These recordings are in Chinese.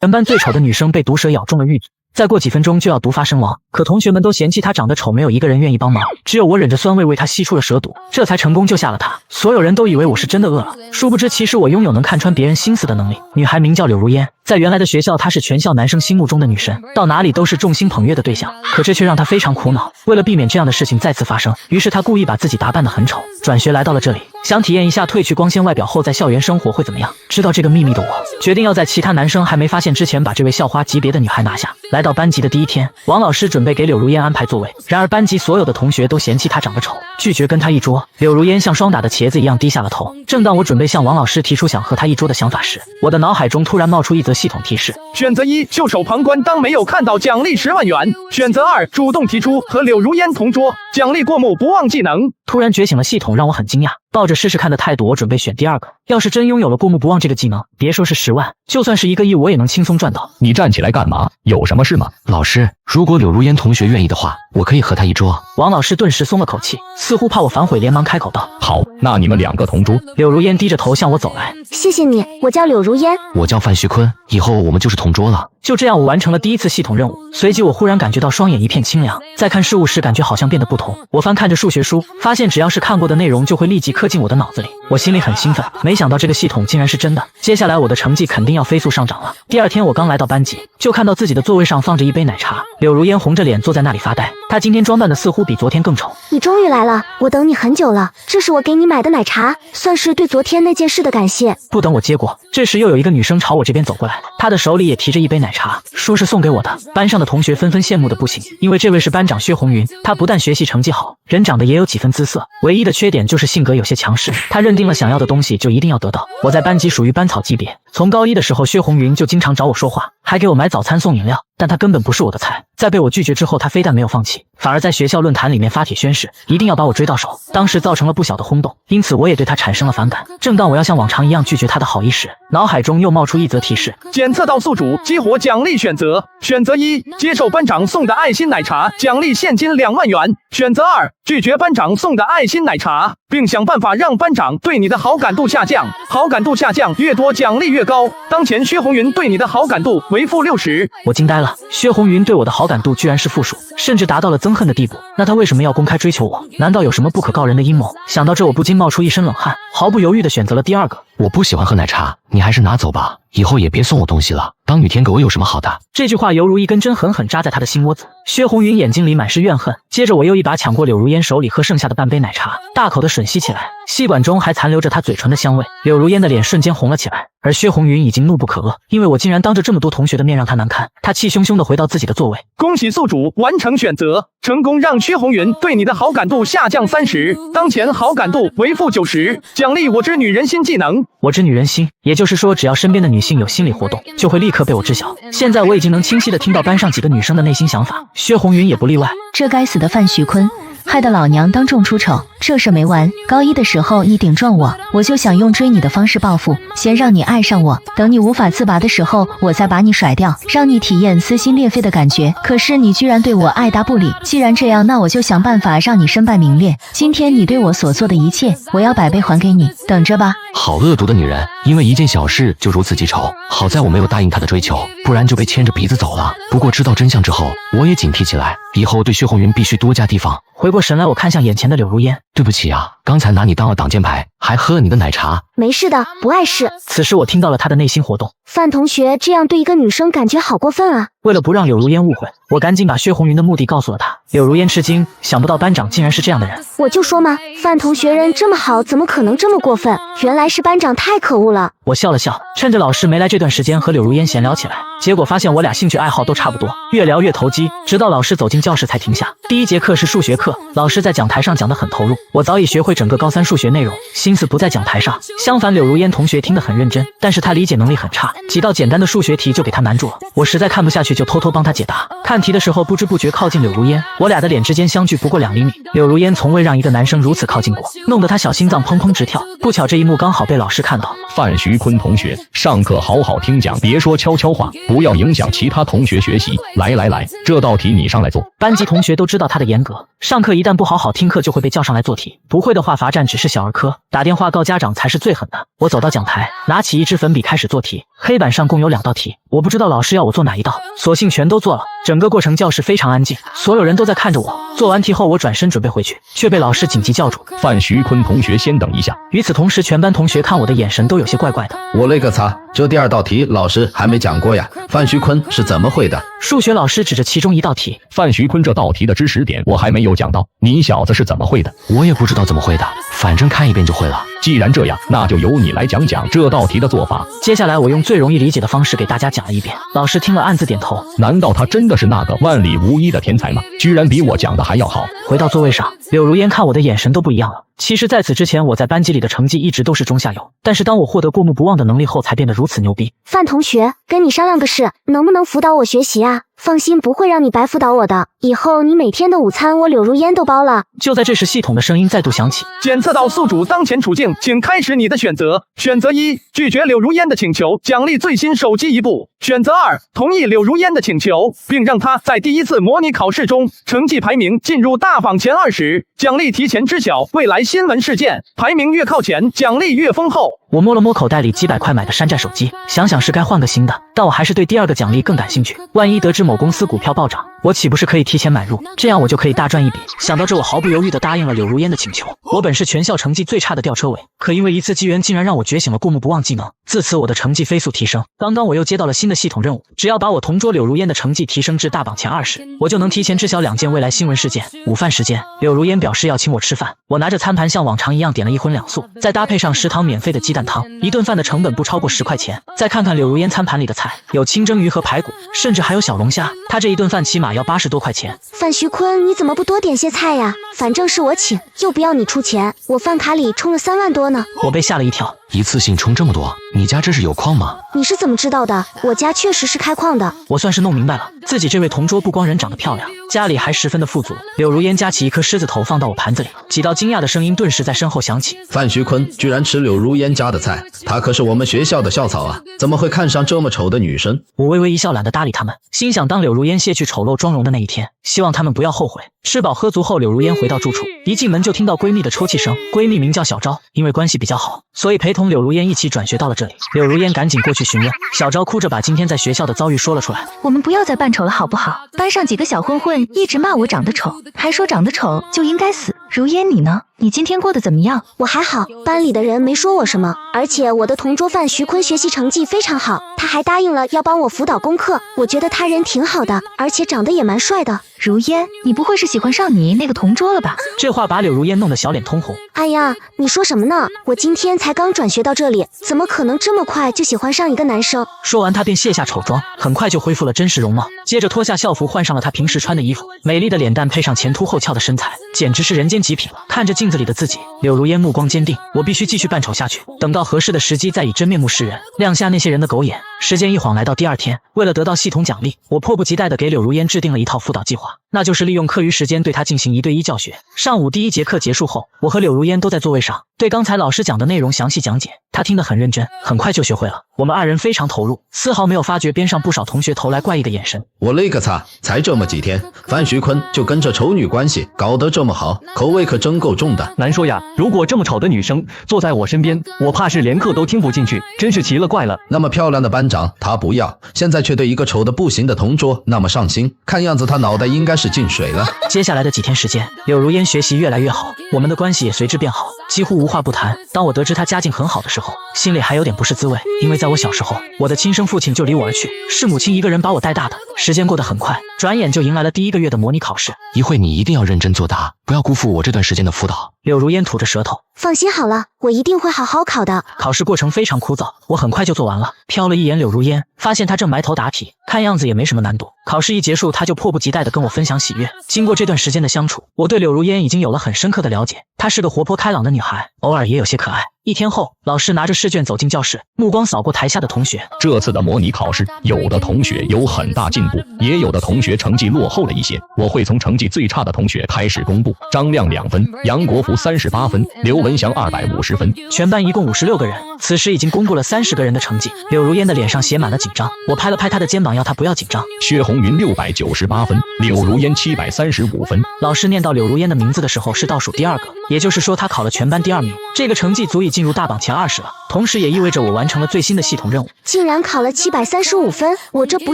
全班最丑的女生被毒蛇咬中了玉嘴，再过几分钟就要毒发身亡，可同学们都嫌弃她长得丑，没有一个人愿意帮忙，只有我忍着酸味为她吸出了蛇毒，这才成功救下了她。所有人都以为我是真的饿了，殊不知其实我拥有能看穿别人心思的能力。女孩名叫柳如烟，在原来的学校她是全校男生心目中的女神，到哪里都是众星捧月的对象，可这却让她非常苦恼。为了避免这样的事情再次发生，于是她故意把自己打扮得很丑，转学来到了这里，想体验一下褪去光鲜外表后在校园生活会怎么样。知道这个秘密的我，决定要在其他男生还没发现之前把这位校花级别的女孩拿下。来到班级的第一天，王老师准备给柳如烟安排座位，然而班级所有的同学都嫌弃她长得丑，拒绝跟她一桌。柳如烟像霜打的茄子一样低下了头。正当我准备向王老师提出想和她一桌的想法时，我的脑海中突然冒出一则系统提示：选择1，袖手旁观当没有看到，奖励10万元；选择2，主动提出和柳如烟同桌，奖励过目不忘技能。突然觉醒了系统让我很惊讶，抱着试试看的态度，我准备选第二个。要是真拥有了过目不忘这个技能，别说是10万，就算是1个亿我也能轻松赚到。你站起来干嘛？有什么事吗？老师，如果柳如烟同学愿意的话，我可以和她一桌。王老师顿时松了口气，似乎怕我反悔，连忙开口道：好，那你们2个同桌。柳如烟低着头向我走来，谢谢你，我叫柳如烟。我叫范旭坤，以后我们就是同桌了。就这样我完成了第一次系统任务，随即我忽然感觉到双眼一片清凉，在看事物时感觉好像变得不同。我翻看着数学书，发现只要是看过的内容就会立即刻进我的脑子里，我心里很兴奋，没想到这个系统竟然是真的，接下来我的成绩肯定要飞速上涨了。第二天我刚来到班级，就看到自己的座位上放着一杯奶茶，柳如烟红着脸坐在那里发呆，她今天装扮的似乎比昨天更丑。你终于来了，我等你很久了，这是我给你买的奶茶，算是对昨天那件事的感谢。不等我接过，这时又有一个女生朝我这边走过来，她的手里也提着一杯奶茶，说是送给我的。班上的同学纷纷羡慕的不行，因为这位是班长薛红云，她不但学习成绩好，人长得也有几分姿色，唯一的缺点就是性格有些强势，她认定了想要的东西就一定要得到。我在班级属于班草级别，从高一的时候薛红云就经常找我说话，还给我买早餐送饮料，但她根本不是我的菜。在被我拒绝之后，她非但没有放弃，反而在学校论坛里面发帖宣誓，一定要把我追到手，当时造成了不小的轰动，因此我也对她产生了反感。正当我要像往常一样拒绝她的好意时，脑海中又冒出一则提示：检测到宿主激活奖励选择，选择1，接受班长送的爱心奶茶，奖励现金2万元；选择2，拒绝班长送的爱心奶茶，并想办法让班长对你的好感度下降，好感度下降越多奖励越高。当前薛红云对你的好感度为-60。我惊呆了，薛红云对我的好感度居然是负数，甚至达到了憎恨的地步。那他为什么要公开追求我？难道有什么不可告人的阴谋？想到这，我不禁冒出一身冷汗，毫不犹豫地选择了第二个。我不喜欢喝奶茶，你还是拿走吧，以后也别送我东西了。当雨天狗有什么好的？这句话犹如一根针狠狠扎在他的心窝子。薛红云眼睛里满是怨恨，接着我又一把抢过柳如烟手里喝剩下的半杯奶茶，大口的吮吸起来，吸管中还残留着她嘴唇的香味。柳如烟的脸瞬间红了起来，而薛红云已经怒不可遏，因为我竟然当着这么多同学的面让她难看。她气汹汹地回到自己的座位。恭喜宿主完成选择，成功让薛红云对你的好感度下降30，当前好感度为-90，奖励我知女人心技能。我知女人心，也就是说只要身边的女性有心理活动，就会立刻被我知晓。现在我已经能清晰地听到班上几个女生的内心想法，薛红云也不例外。这该死的范旭坤，害得老娘当众出丑，这事没完。高一的时候你顶撞我，我就想用追你的方式报复，先让你爱上我，等你无法自拔的时候，我再把你甩掉，让你体验撕心裂肺的感觉。可是你居然对我爱答不理，既然这样，那我就想办法让你身败名裂。今天你对我所做的一切，我要100倍还给你，等着吧。好恶毒的女人，因为一件小事就如此记仇。好在我没有答应她的追求，不然就被牵着鼻子走了。不过知道真相之后，我也警惕起来，以后对薛红云必须多加提防。回过神来，我看向眼前的柳如烟，对不起啊，刚才拿你当了挡箭牌，还喝了你的奶茶。没事的，不碍事。此时我听到了他的内心活动。范同学这样对一个女生感觉好过分啊。为了不让柳如烟误会，我赶紧把薛红云的目的告诉了她。柳如烟吃惊，想不到班长竟然是这样的人。我就说嘛，范同学人这么好，怎么可能这么过分？原来是班长太可恶了。我笑了笑，趁着老师没来这段时间和柳如烟闲聊起来，结果发现我俩兴趣爱好都差不多，越聊越投机，直到老师走进教室才停下。第一节课是数学课，老师在讲台上讲得很投入，我早已学会整个高3数学内容，心思不在讲台上。相反，柳如烟同学听得很认真，但是她理解能力很差，几道简单的数学题就给她难住了。我实在看不下去，就偷偷帮她解答。看题的时候不知不觉靠近柳如烟，我俩的脸之间相距不过2厘米。柳如烟从未让一个男生如此靠近过，弄得她小心脏砰砰直跳。不巧这一幕刚好被老师看到。范徐坤同学，上课好好听讲，别说悄悄话，不要影响其他同学学习。来，这道题你上来做。班级同学都知道他的严格，上课一旦不好好听课就会被叫上来做题，不会的话罚站只是小儿科，打电话告家长才是最狠的。我走到讲台，拿起一支粉笔开始做题。黑板上共有2道题，我不知道老师要我做哪一道，索性全都做了。整个过程教室非常安静，所有人都在看着我。做完题后，我转身准备回去，却被老师紧急叫住。范徐坤同学，先等一下。与此同时，全班同学看我的眼神都有些怪怪的。我勒个擦，这第2道题老师还没讲过呀，范徐坤是怎么会的？数学老师指着其中1道题，范徐坤这道题的知识点我还没有讲到，你小子是怎么会的？我也不知道怎么会的，反正看一遍就会了。既然这样，那就由你来讲讲这道题的做法。接下来我用最容易理解的方式给大家讲了一遍，老师听了暗自点头。难道他真的是那个万里无一的天才吗？居然比我讲的还要好。回到座位上，柳如烟看我的眼神都不一样了。其实在此之前，我在班级里的成绩一直都是中下游，但是当我获得过目不忘的能力后，才变得如此牛逼。范同学，跟你商量个事，能不能辅导我学习啊？放心，不会让你白辅导我的，以后你每天的午餐我柳如烟都包了。就在这时，系统的声音再度响起，检测到宿主当前处境，请开始你的选择。选择1，拒绝柳如烟的请求，奖励最新手机1部；选择2，同意柳如烟的请求，并让她在第1次模拟考试中成绩排名进入大榜前20，奖励提前知晓未来新闻事件，排名越靠前，奖励越丰厚。我摸了摸口袋里几百块买的山寨手机，想想是该换个新的，但我还是对第2个奖励更感兴趣。万一得知某公司股票暴涨，我岂不是可以提前买入？这样我就可以大赚一笔。想到这，我毫不犹豫地答应了柳如烟的请求。我本是全校成绩最差的吊车尾，可因为一次机缘，竟然让我觉醒了过目不忘技能。自此，我的成绩飞速提升。刚刚我又接到了新的系统任务，只要把我同桌柳如烟的成绩提升至大榜前20，我就能提前知晓2件未来新闻事件。午饭时间，柳如烟表示要请我吃饭，我拿着餐盘像往常一样点了1荤2素，再搭配上食堂免费的鸡蛋汤，一顿饭的成本不超过10块钱。再看看柳如烟餐盘里的菜，有清蒸鱼和排骨，甚至还有小龙虾，她这一顿饭起码要80多块钱。范徐坤，你怎么不多点些菜呀？反正是我请，又不要你出钱，我饭卡里充了3万多呢。我被吓了一跳，一次性充这么多，你家这是有矿吗？你是怎么知道的？我家确实是开矿的。我算是弄明白了，自己这位同桌不光人长得漂亮，家里还十分的富足。柳如烟夹起一颗狮子头放到我盘子里，几道惊讶的声音顿时在身后响起。范徐坤居然吃柳如烟家的菜，他可是我们学校的校草啊，怎么会看上这么丑的女生？我微微一笑，懒得搭理他们，心想当柳如烟卸去丑陋妆容的那一天，希望他们不要后悔。吃饱喝足后，柳如烟回到住处，一进门就听到闺蜜的抽泣声。闺蜜名叫小昭，因为关系比较好，所以陪同柳如烟一起转学到了这里。柳如烟赶紧过去询问，小昭哭着把今天在学校的遭遇说了出来。我们不要再扮丑了好不好？班上几个小混混一直骂我长得丑，还说长得丑就应该死。如烟你呢？你今天过得怎么样？我还好，班里的人没说我什么，而且我的同桌范徐坤学习成绩非常好，他还答应了要帮我辅导功课。我觉得他人挺好的，而且长得也蛮帅的。如烟，你不会是喜欢上你那个同桌了吧？这话把柳如烟弄得小脸通红。哎呀，你说什么呢？我今天才刚转学到这里，怎么可能这么快就喜欢上一个男生？说完，她便卸下丑妆，很快就恢复了真实容貌。接着脱下校服，换上了她平时穿的衣服，美丽的脸蛋配上前凸后翘的身材，简直是人间极品。看着镜子里的自己，柳如烟目光坚定，我必须继续扮丑下去，等到合适的时机再以真面目示人，亮瞎那些人的狗眼。时间一晃来到第2天，为了得到系统奖励，我迫不及待地给柳如烟制定了一套辅导计划，那就是利用课余时间对她进行1对1教学。上午第1节课结束后，我和柳如烟都在座位上对刚才老师讲的内容详细讲解，她听得很认真，很快就学会了。我们2人非常投入，丝毫没有发觉边上不少同学投来怪异的眼神。我勒个擦，才这么几天，范徐坤就跟这丑女关系搞得这么好，口味可真够重的。难说呀，如果这么丑的女生坐在我身边，我怕是连课都听不进去，真是奇了怪了。那么漂亮的班长他不要，现在却对一个丑的不行的同桌那么上心，看样子他脑袋应该是进水了。接下来的几天时间，柳如烟学习越来越好，我们的关系也随之变好，几乎无话不谈。当我得知她家境很好的时候，心里还有点不是滋味，因为在我小时候，我的亲生父亲就离我而去，是母亲一个人把我带大的。时间过得很快，转眼就迎来了第1个月的模拟考试。一会你一定要认真作答，不要辜负我这段时间的辅导。柳如烟吐着舌头，放心好了，我一定会好好考的。考试过程非常枯燥，我很快就做完了。瞟了一眼柳如烟，发现她正埋头答题，看样子也没什么难度。考试一结束，她就迫不及待地跟我分享喜悦。经过这段时间的相处，我对柳如烟已经有了很深刻的了解。她是个活泼开朗的女孩，偶尔也有些可爱。1天后，老师拿着试卷走进教室，目光扫过台下的同学。这次的模拟考试，有的同学有很大进步，也有的同学成绩落后了一些。我会从成绩最差的同学开始公布。张亮2分，杨国福38分，刘文祥250分。全班一共56个人，此时已经公布了30个人的成绩。柳如烟的脸上写满了紧张，我拍了拍她的肩膀，要她不要紧张。薛红云698分，柳如烟735分。老师念到柳如烟的名字的时候是倒数第2个，也就是说她考了全班第2名，这个成绩足以进入大榜前20了，同时也意味着我完成了最新的系统任务，竟然考了735分，我这不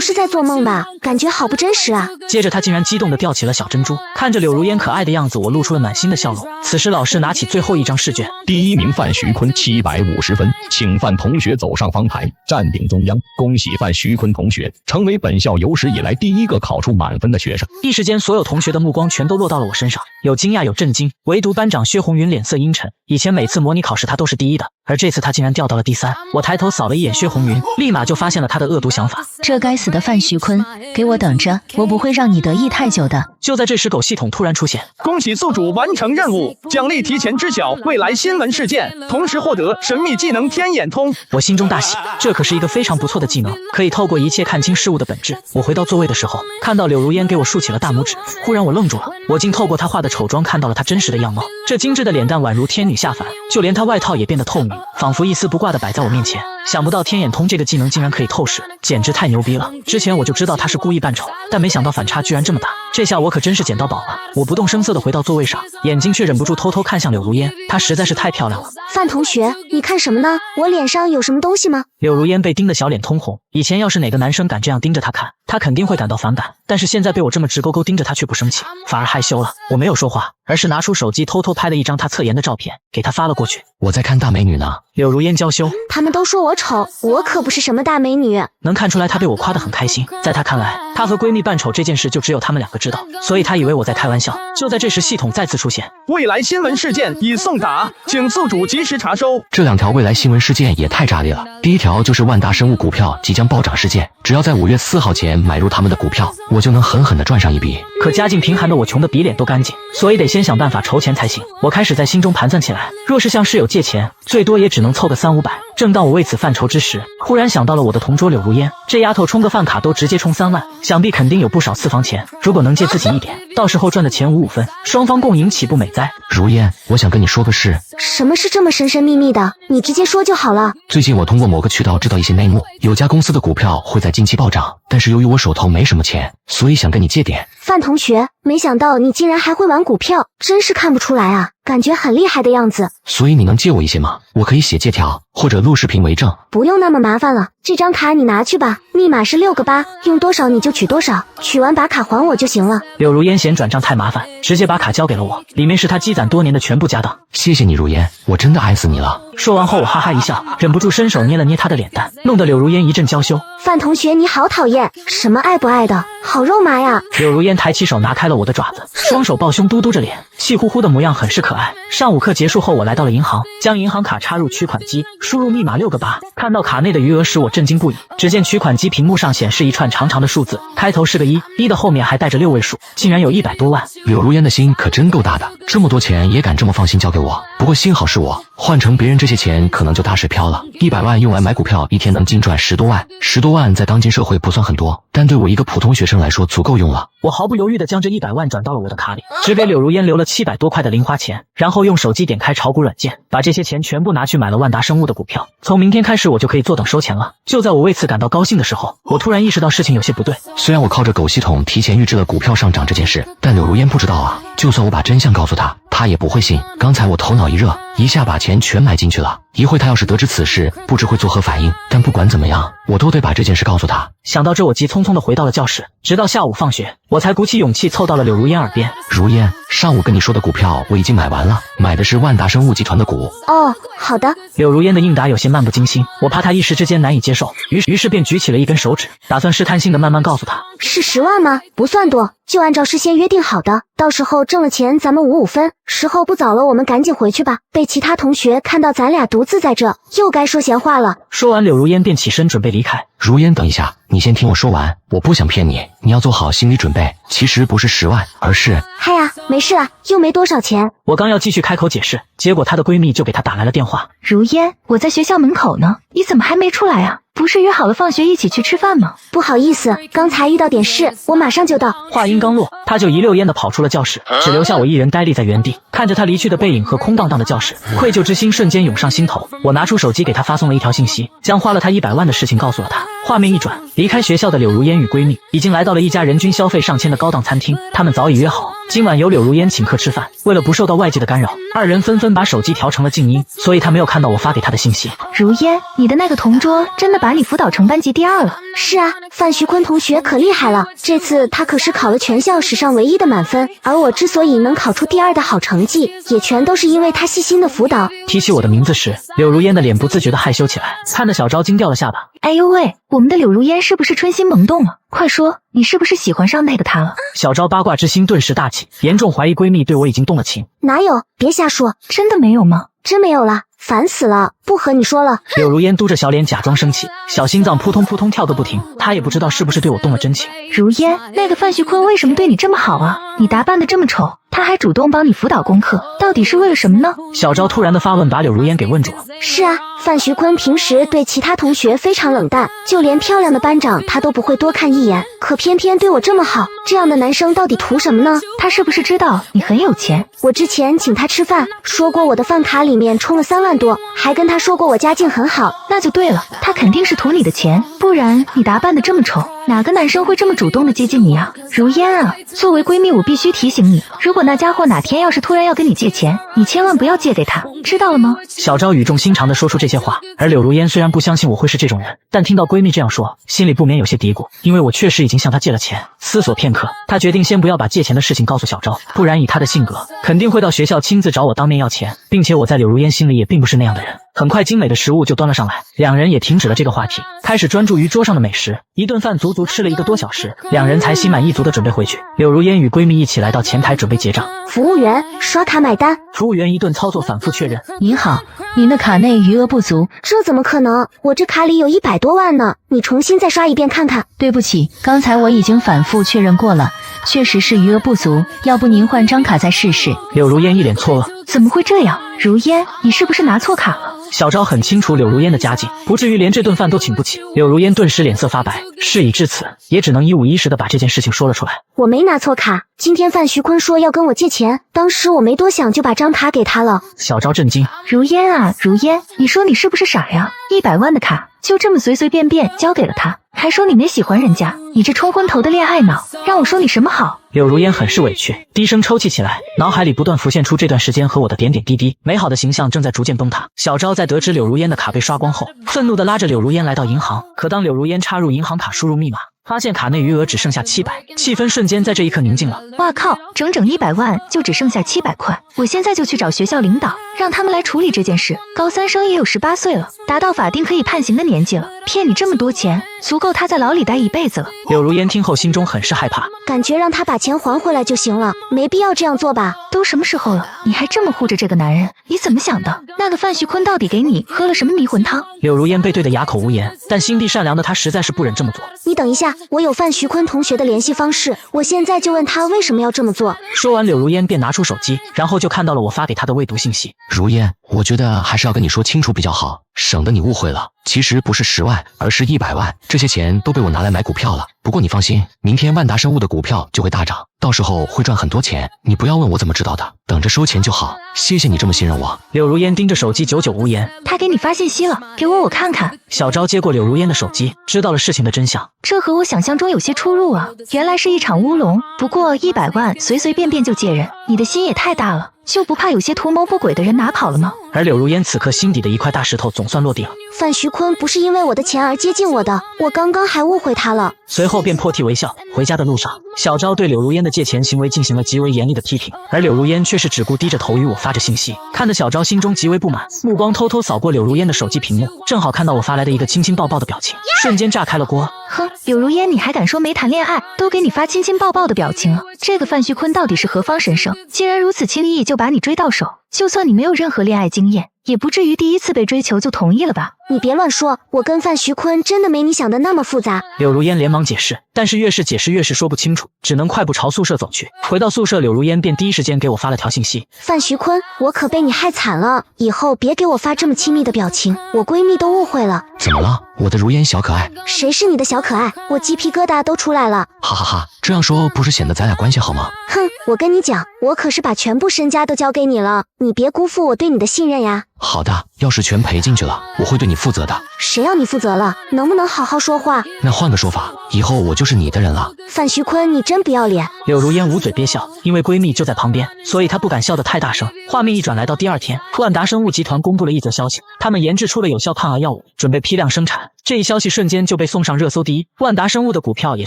是在做梦吧？感觉好不真实啊！接着他竟然激动地掉起了小珍珠，看着柳如烟可爱的样子，我露出了暖心的笑容。此时老师拿起最后一张试卷，第1名范徐坤750分，请范同学走上方台，站顶中央。恭喜范徐坤同学成为本校有史以来第一个考出满分的学生。一时间，所有同学的目光全都落到了我身上，有惊讶，有震惊，唯独班长薛红云脸色阴沉。以前每次模拟考试他都是第一的，而这次他竟然掉到了第3。我抬头扫了一眼薛红云，立马就发现了他的恶毒想法。这该死的范徐坤，给我等着，我不会让你得意太久的。就在这时，狗系统突然出现，恭喜宿主完成任务，奖励提前知晓未来新闻事件，同时获得神秘技能天眼通。我心中大喜，这可是一个非常不错的技能，可以透过一切看清事物的本质。我回到座位的时候，看到柳如烟给我竖起了大拇指，忽然我愣住了，我竟透过她画的丑妆看到了她真实的样貌。这精致的脸蛋宛如天女下凡，就连她外套也变得透明，仿佛一丝不挂的摆在我面前。想不到天眼通这个技能竟然可以透视，简直太牛逼了！之前我就知道他是故意扮丑，但没想到反差居然这么大，这下我可真是捡到宝了。我不动声色地回到座位上，眼睛却忍不住偷偷看向柳如烟，她实在是太漂亮了。范同学，你看什么呢？我脸上有什么东西吗？柳如烟被盯得小脸通红，以前要是哪个男生敢这样盯着她看，她肯定会感到反感，但是现在被我这么直勾勾盯着她却不生气，反而害羞了。我没有说话，而是拿出手机偷偷拍了一张她侧颜的照片，给她发了过去。我在看大美女呢。柳如烟娇羞，他们都说我丑，我可不是什么大美女。能看出来她被我夸得很开心，在她看来，她和闺蜜扮丑这件事就只有她们2个知道，所以她以为我在开玩笑。就在这时，系统再次出现，未来新闻事件已送达，请宿主及时查收。这2条未来新闻事件也太炸裂了。第一条就是万达生物股票即将暴涨事件，只要在5月4号前买入他们的股票，我就能狠狠地赚上一笔。可家境贫寒的我穷得比脸都干净，所以得先想办法筹钱才行。我开始在心中盘算起来，若是向室友借钱，最多也只能凑个300-500。正当我为此犯愁之时，忽然想到了我的同桌柳如烟，这丫头充个饭卡都直接充3万，想必肯定有不少私房钱。如果能借自己一点，到时候赚的钱5-5分，双方共赢岂不美哉？如烟，我想跟你说个事。什么事这么神神秘秘的？你直接说就好了。最近我通过某个渠道知道一些内幕，有家公司的股票会在近期暴涨，但是由于我手头没什么钱，所以想跟你借点。范同学，没想到你竟然还会玩股票，真是看不出来啊，感觉很厉害的样子。所以你能借我一些吗？我可以写借条或者录视频为证。不用那么麻烦了，这张卡你拿去吧，密码是6个8，用多少你就取多少，取完把卡还我就行了。柳如烟嫌转账太麻烦，直接把卡交给了我，里面是她积攒多年的全部家当。谢谢你如烟，我真的爱死你了。说完后我哈哈一笑，忍不住伸手捏了捏她的脸蛋，弄得柳如烟一阵娇羞。范同学你好讨厌，什么爱不爱的，好肉麻呀。柳如烟抬起手拿开了我的爪子，双手抱胸嘟嘟着脸，气呼呼的模样很是可爱。上午课结束后，我来到了银行，将银行卡插入取款机，输入密码6个8。看到卡内的余额时，我震惊不已。只见取款机屏幕上显示一串长长的数字，开头是个1，1的后面还带着6位数，竟然有100多万。柳如烟的心可真够大的，这么多钱也敢这么放心交给我。不过幸好是我，换成别人这些钱可能就大水漂了。100万用来买股票，一天能净赚10多万，10多万在当今社会不算很多，但对我一个普通学生来说足够用了。我毫不犹豫地将这100万转到了我的卡里，只给柳如烟留了700多块的零花钱，然后用手机点开炒股软件，把这些钱全部拿去买了万达生物的股票。从明天开始我就可以坐等收钱了。就在我为此感到高兴的时候，我突然意识到事情有些不对。虽然我靠着狗系统提前预知了股票上涨这件事，但柳如烟不知道啊，就算我把真相告诉她，她也不会信。刚才我头脑一热，一下把钱全买进去了。一会她要是得知此事，不知会作何反应。但不管怎么样，我都得把这件事告诉她。想到这，我急匆匆地回到了教室，直到下午放学，我才鼓起勇气凑到了柳如烟耳边。如烟，上午跟你说的股票我已经买完了，买的是万达生物集团的股。哦，好的。柳如烟的应答有些漫不经心，我怕她一时之间难以接受，于是便举起了一根手指，打算试探性的慢慢告诉她。是10万吗？不算多，就按照事先约定好的，到时候挣了钱咱们5-5分。时候不早了，我们赶紧回去吧，被其他同学看到咱俩独自在这，又该说闲话了。说完，柳如烟便起身准备离开。如烟，等一下，你先听我说完，我不想骗你，你要做好心理准备，其实不是10万，而是……嗨呀，没事啊，又没多少钱。我刚要继续开口解释，结果她的闺蜜就给她打来了电话。如烟，我在学校门口呢，你怎么还没出来啊？不是约好了放学一起去吃饭吗？不好意思，刚才遇到点事，我马上就到。话音刚落，她就一溜烟的跑出了教室，只留下我一人呆立在原地，看着她离去的背影和空荡荡的教室，愧疚之心瞬间涌上心头。我拿出手机给她发送了一条信息，将花了她100万的事情告诉了她。画面一转，离开学校的柳如烟与闺蜜已经来到了一家人均消费上千的高档餐厅，他们早已约好今晚由柳如烟请客吃饭。为了不受到外界的干扰，二人纷纷把手机调成了静音，所以他没有看到我发给他的信息。如烟，你的那个同桌真的把你辅导成班级第2了？是啊，范徐坤同学可厉害了，这次他可是考了全校史上唯一的满分，而我之所以能考出第2的好成绩，也全都是因为他细心的辅导。提起我的名字时，柳如烟的脸不自觉地害羞起来，看得小昭惊掉了下巴。哎呦喂，我们的柳如烟是不是春心萌动了？快说，你是不是喜欢上那个他了？小昭八卦之心顿时大起，严重怀疑闺蜜对我已经动了情。哪有，别瞎说，真的没有吗？真没有了，烦死了，不和你说了。柳如烟嘟着小脸假装生气，小心脏扑通扑通跳个不停，她也不知道是不是对我动了真情。如烟，那个范徐坤为什么对你这么好啊？你打扮得这么丑，他还主动帮你辅导功课，到底是为了什么呢？小昭突然的发问把柳如烟给问住了。是啊，范徐坤平时对其他同学非常冷淡，就连漂亮的班长他都不会多看一眼，可偏偏对我这么好，这样的男生到底图什么呢？他是不是知道你很有钱？我之前请他吃饭，说过我的饭卡里面充了3万多，还跟他说过我家境很好。那就对了，他肯定是图你的钱，不然你打扮得这么丑，哪个男生会这么主动的接近你啊？如烟啊，作为闺蜜我必须提醒你，如果那家伙哪天要是突然要跟你借钱，你千万不要借给他，知道了吗？小昭语重心长地说出这些话，而柳如烟虽然不相信我会是这种人，但听到闺蜜这样说，心里不免有些嘀咕，因为我确实已经向她借了钱。思索片刻，她决定先不要把借钱的事情告诉小昭，不然以她的性格，肯定会到学校亲自找我当面要钱，并且我在柳如烟心里也并不是那样的人。很快精美的食物就端了上来，两人也停止了这个话题，开始专注于桌上的美食。一顿饭足足吃了1个多小时，两人才心满意足地准备回去。柳如烟与闺蜜一起来到前台准备结账。服务员，刷卡买单。服务员一顿操作反复确认。您好，您的卡内余额不足。这怎么可能？我这卡里有100多万呢，你重新再刷一遍看看。对不起，刚才我已经反复确认过了，确实是余额不足，要不您换张卡再试试。柳如烟一脸错愕，怎么会这样？如烟，你是不是拿错卡了？小昭很清楚柳如烟的家境，不至于连这顿饭都请不起。柳如烟顿时脸色发白，事已至此，也只能一五一十的把这件事情说了出来。我没拿错卡，今天范徐坤说要跟我借钱，当时我没多想就把张卡给他了。小昭震惊，如烟啊，如烟，你说你是不是傻呀？100万的卡就这么随随便便交给了他，还说你没喜欢人家，你这冲昏头的恋爱脑，让我说你什么好？柳如烟很是委屈，低声抽泣起来，脑海里不断浮现出这段时间和我的点点滴滴，美好的形象正在逐渐崩塌。小昭在得知柳如烟的卡被刷光后，愤怒地拉着柳如烟来到银行，可当柳如烟插入银行卡输入密码，发现卡内余额只剩下700，气氛瞬间在这一刻宁静了。哇靠，整整100万就只剩下700块，我现在就去找学校领导，让他们来处理这件事。高3生也有18岁了，达到法定可以判刑的年纪了，骗你这么多钱，足够他在牢里待一辈子了。柳如烟听后心中很是害怕，感觉让他把钱还回来就行了，没必要这样做吧。都什么时候了，你还这么护着这个男人？你怎么想的？那个范徐坤到底给你喝了什么迷魂汤？柳如烟被对得哑口无言，但心地善良的她实在是不忍这么做。你等一下，我有范徐坤同学的联系方式，我现在就问他为什么要这么做。说完，柳如烟便拿出手机，然后就看到了我发给她的未读信息。如烟，我觉得还是要跟你说清楚比较好，省得你误会了。其实不是10万，而是100万，这些钱都被我拿来买股票了。不过你放心，明天万达生物的股票就会大涨，到时候会赚很多钱。你不要问我怎么知道的，等着收钱就好。谢谢你这么信任我。柳如烟盯着手机久久无言。他给你发信息了，给我看看。小昭接过柳如烟的手机，知道了事情的真相。这和我想象中有些出入啊，原来是一场乌龙。不过100万随随便便就借人，你的心也太大了，就不怕有些图谋不轨的人拿跑了吗？而柳如烟此刻心底的一块大石头总算落地了。范徐坤不是因为我的钱而接近我的，我刚刚还误会他了。随后便破涕为笑。回家的路上，小昭对柳如烟的借钱行为进行了极为严厉的批评，而柳如烟却是只顾低着头与我发着信息，看得小昭心中极为不满，目光偷偷扫过柳如烟的手机屏幕，正好看到我发来的一个亲亲抱抱的表情，瞬间炸开了锅。哼，柳如烟，你还敢说没谈恋爱，都给你发亲亲抱抱的表情了？这个范徐坤到底是何方神圣，竟然如此轻易就把你追到手？就算你没有任何恋爱经验，也不至于第一次被追求就同意了吧？你别乱说，我跟范徐坤真的没你想的那么复杂。柳如烟连忙解释，但是越是解释越是说不清楚，只能快步朝宿舍走去。回到宿舍，柳如烟便第一时间给我发了条信息：范徐坤，我可被你害惨了，以后别给我发这么亲密的表情，我闺蜜都误会了。怎么了，我的如烟小可爱？谁是你的小可爱？我鸡皮疙瘩都出来了。哈哈哈，这样说不是显得咱俩关系好吗？哼，我跟你讲，我可是把全部身家都交给你了，你别辜负我对你的信任呀。好的，要是全赔进去了，我会对你负责的。谁要你负责了？能不能好好说话？那换个说法，以后我就是你的人了。范徐坤，你真不要脸！柳如烟捂嘴憋笑，因为闺蜜就在旁边，所以她不敢笑得太大声。画面一转来到第二天，万达生物集团公布了一则消息，他们研制出了有效抗癌药物，准备批量生产。这一消息瞬间就被送上热搜第一，万达生物的股票也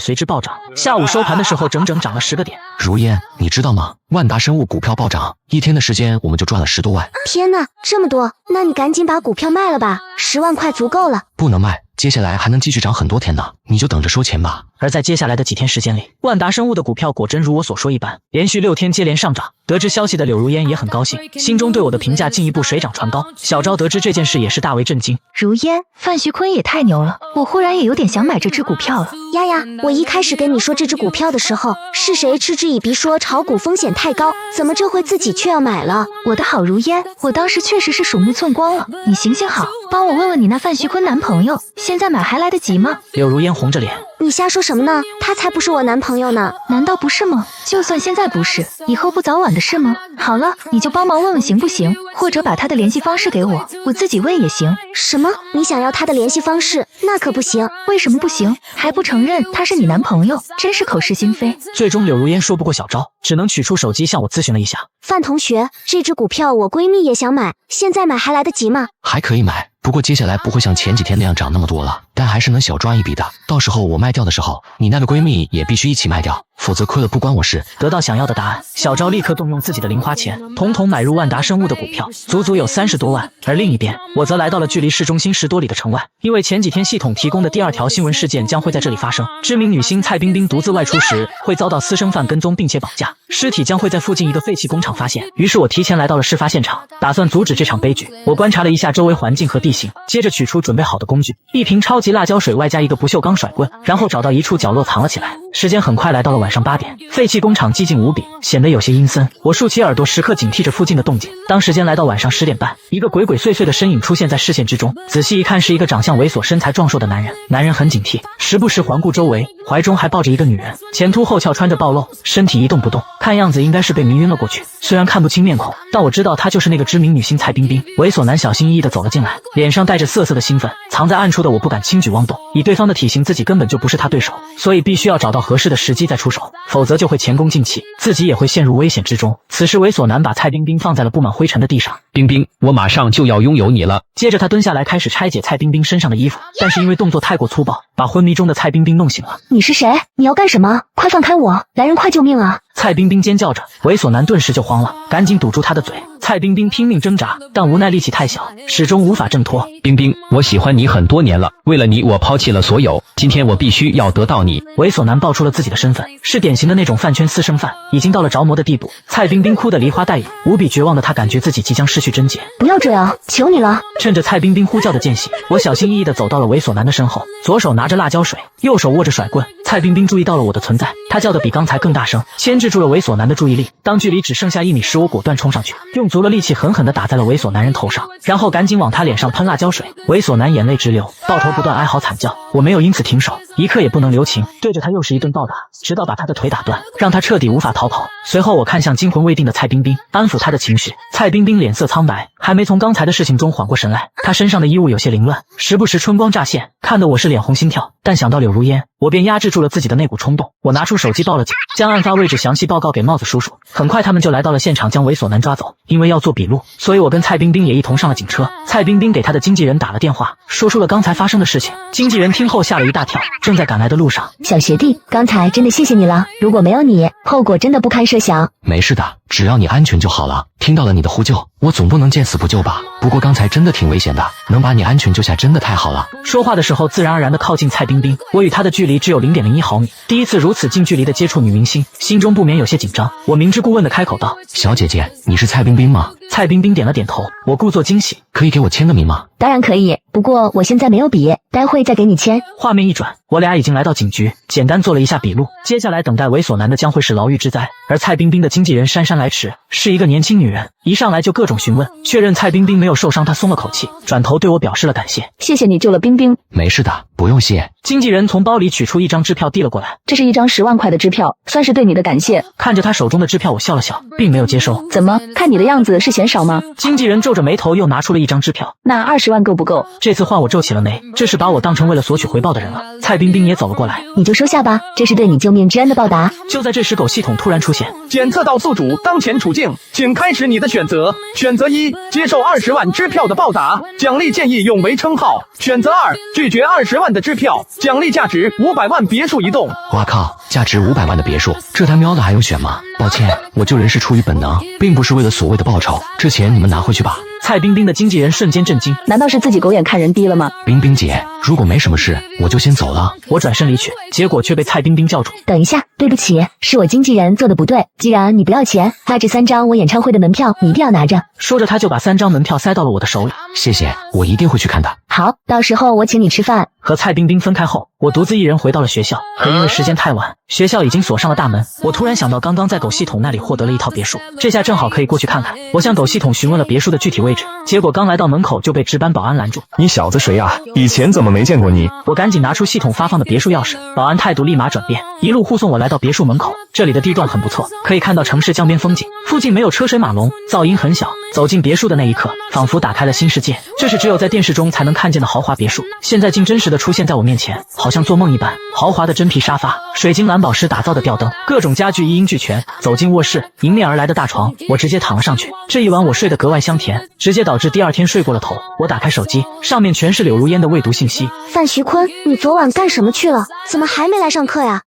随之暴涨。下午收盘的时候，整整涨了10个点。如烟，你知道吗？万达生物股票暴涨，1天的时间我们就赚了10多万。天哪，这么多！那你赶紧把股票卖了吧，10万块足够了。不能卖，接下来还能继续涨很多天呢，你就等着收钱吧。而在接下来的几天时间里，万达生物的股票果真如我所说一般，连续6天接连上涨。得知消息的柳如烟也很高兴，心中对我的评价进一步水涨船高。小昭得知这件事也是大为震惊。如烟，范徐坤也太牛了，我忽然也有点想买这只股票了。丫丫，我一开始跟你说这只股票的时候，是谁嗤之以鼻说炒股风险太高，怎么这回自己却要买了？我的好如烟，我当时确实是鼠目寸光了。你行行好，帮我问问你那范徐坤男朋友，现在买还来得及吗？柳如烟红着脸，你瞎说什么呢？他才不是我男朋友呢！难道不是吗？就算现在不是，以后不早晚的事吗？好了，你就帮忙问问行不行，或者把他的联系方式给我，我自己问也行。什么？你想要他的联系方式？那可不行。为什么不行？还不承认他是你男朋友，真是口是心非。最终柳如烟说不过小昭，只能取出手机向我咨询了一下。范同学，这只股票我闺蜜也想买，现在买还来得及吗？还可以买，不过接下来不会像前几天那样涨那么多了，但还是能小赚一笔的。到时候我卖掉的时候，你那个闺蜜也必须一起卖掉，否则亏了不关我事。得到想要的答案，小昭立刻动用自己的零花钱，统统买入万达生物的股票，足足有30多万。而另一边，我则来到了距离市中心10多里的城外，因为前几天系统提供的第2条新闻事件将会在这里发生。知名女星蔡冰冰独自外出时，会遭到私生饭跟踪并且绑架，尸体将会在附近一个废弃工厂发现。于是我提前来到了事发现场，打算阻止这场悲剧。我观察了一下周围环境和地形，接着取出准备好的工具，一瓶超级辣椒水外加一个不锈钢甩棍，然后找到一处角落藏了起来。时间很快来到了晚上8点，废弃工厂寂静无比，显得有些阴森。我竖起耳朵，时刻警惕着附近的动静。当时间来到晚上10点半，一个鬼鬼祟祟的身影出现在视线之中，仔细一看是一个长相猥琐、身材壮硕的男人。男人很警惕，时不时环顾周围，怀中还抱着一个女人，前凸后翘，穿着暴露，身体一动不动，看样子应该是被迷晕了过去。虽然看不清面孔，但我知道她就是那个知名女星蔡冰冰。猥琐男小心翼翼地走了进来，脸上带着涩涩的兴奋，藏在暗处的我不敢轻举妄动。以对方的体型，自己根本就不是他对手，所以必须要找到合适的时机再出手，否则就会前功尽弃，自己也会陷入危险之中。此时猥琐男把蔡冰冰放在了布满灰尘的地上。冰冰，我马上就要拥有你了。接着他蹲下来开始拆解蔡冰冰身上的衣服，但是因为动作太过粗暴，把昏迷中的蔡冰冰弄醒了。你是谁？你要干什么？快放开我！来人，快救命啊！蔡冰冰尖叫着，猥琐男顿时就慌了，赶紧堵住她的嘴。蔡冰冰拼命挣扎，但无奈力气太小，始终无法挣脱。冰冰，我喜欢你很多年了，为了你我抛弃了所有，今天我必须要得到你。猥琐男爆出了自己的身份，是典型的那种饭圈私生饭，已经到了着魔的地步。蔡冰冰哭得梨花带雨，无比绝望的她感觉自己即将失去贞洁。不要这样，求你了！趁着蔡冰冰呼叫的间隙，我小心翼翼地走到了猥琐男的身后，左手拿着辣椒水，右手握着甩棍。蔡冰冰注意到了我的存在，她叫得比刚才更大声，牵制住了猥琐男的注意力。当距离只剩下1米时，我果断冲上去，用足了力气狠狠地打在了猥琐男人头上，然后赶紧往他脸上喷辣椒水。猥琐男眼泪直流，抱头不断哀嚎惨叫。我没有因此停手，一刻也不能留情，对着他又是一顿暴打，直到把他的腿打断，让他彻底无法逃跑。随后我看向惊魂未定的蔡冰冰，安抚她的情绪。蔡冰冰脸色苍白，还没从刚才的事情中缓过神来，她身上的衣物有些凌乱，时不时春光乍现，看得我是脸红心跳。但想到柳如烟，我便压制住了自己的那股冲动。我拿出手机报了警，将案发位置详细报告给帽子叔叔。很快他们就来到了现场，将猥琐男抓走。因为要做笔录，所以我跟蔡冰冰也一同上了警车。蔡冰冰给她的经纪人打了电话，说出了刚才发生的事情。经纪人听后吓了一大跳，正在赶来的路上。小学弟，刚才真的谢谢你了，如果没有你，后果真的不堪设想。没事的，只要你安全就好了。听到了你的呼救，我总不能见死不救吧？不过刚才真的挺危险的，能把你安全救下真的太好了。说话的时候自然而然地靠近蔡冰冰，我与她的距离只有 0.01毫米，第一次如此近距离地接触女明星，心中不免有些紧张。我明知故问地开口道：小姐姐，你是蔡冰冰吗？蔡冰冰点了点头，我故作惊喜：可以给我签个名吗？当然可以，不过我现在没有笔，待会再给你签。画面一转，我俩已经来到警局，简单做了一下笔录。接下来等待猥琐男的将会是牢狱之灾，而蔡冰冰的经纪人姗姗来迟，是一个年轻女人，一上来就各种询问，确认蔡冰冰没有受伤，他松了口气，转头对我表示了感谢。谢谢你救了冰冰。没事的，不用谢。经纪人从包里取出一张支票递了过来，这是一张10万块的支票，算是对你的感谢。看着他手中的支票，我笑了笑，并没有接收。怎么看你的样子是嫌少吗？经纪人皱着眉头又拿出了一张支票，那20万够不够？这次换我皱起了眉，这是把我当成为了索取回报的人了。蔡冰冰也走了过来，你就收下吧，这是对你救命之恩的报答。就在这时，狗系统突然出现，检测到宿主当前处境，请开始你的选择。选择1，接受20万支票的报答，奖励建议用为称号。选择2，拒绝20万的支票，奖励价值500万别墅一栋。哇靠，价值500万的别墅，这他喵的还用选吗？抱歉，我救人是出于本能，并不是为了所谓的报酬。这钱你们拿回去吧。蔡冰冰的经纪人瞬间震惊，难道是自己狗眼看人低了吗？冰冰姐，如果没什么事，我就先走了。我转身离去，结果却被蔡冰冰叫住。等一下，对不起，是我经纪人做的不对。既然你不要钱，那这3张我演唱会的门票你一定要拿着。说着，他就把3张门票塞到了我的手里。谢谢，我一定会去看的。好，到时候我请你吃饭。和蔡冰冰分开后，我独自一人回到了学校，可因为时间太晚，学校已经锁上了大门。我突然想到刚刚在狗系统那里获得了一套别墅，这下正好可以过去看看。我向狗系统询问了别墅的具体位置，结果刚来到门口就被值班保安拦住。你小子谁啊？以前怎么没见过你？我赶紧拿出系统发放的别墅钥匙，保安态度立马转变，一路护送我来到别墅门口。这里的地段很不错，可以看到城市江边风景，附近没有车水马龙，噪音很小。走进别墅的那一刻，仿佛打开了新世界，这是只有在电视中才能看见的豪华别墅，现在竟真实的出现在我面前，好像做梦一般。豪华的真皮沙发，水晶蓝宝石打造的吊灯，各种家具一应俱全。走进卧室，迎面而来的大床，我直接躺了上去。这一晚我睡得格外香甜，直接导致第二天睡过了头。我打开手机，上面全是柳如烟的未读信息。范徐坤，你昨晚干什么去了？怎么还没来上课呀？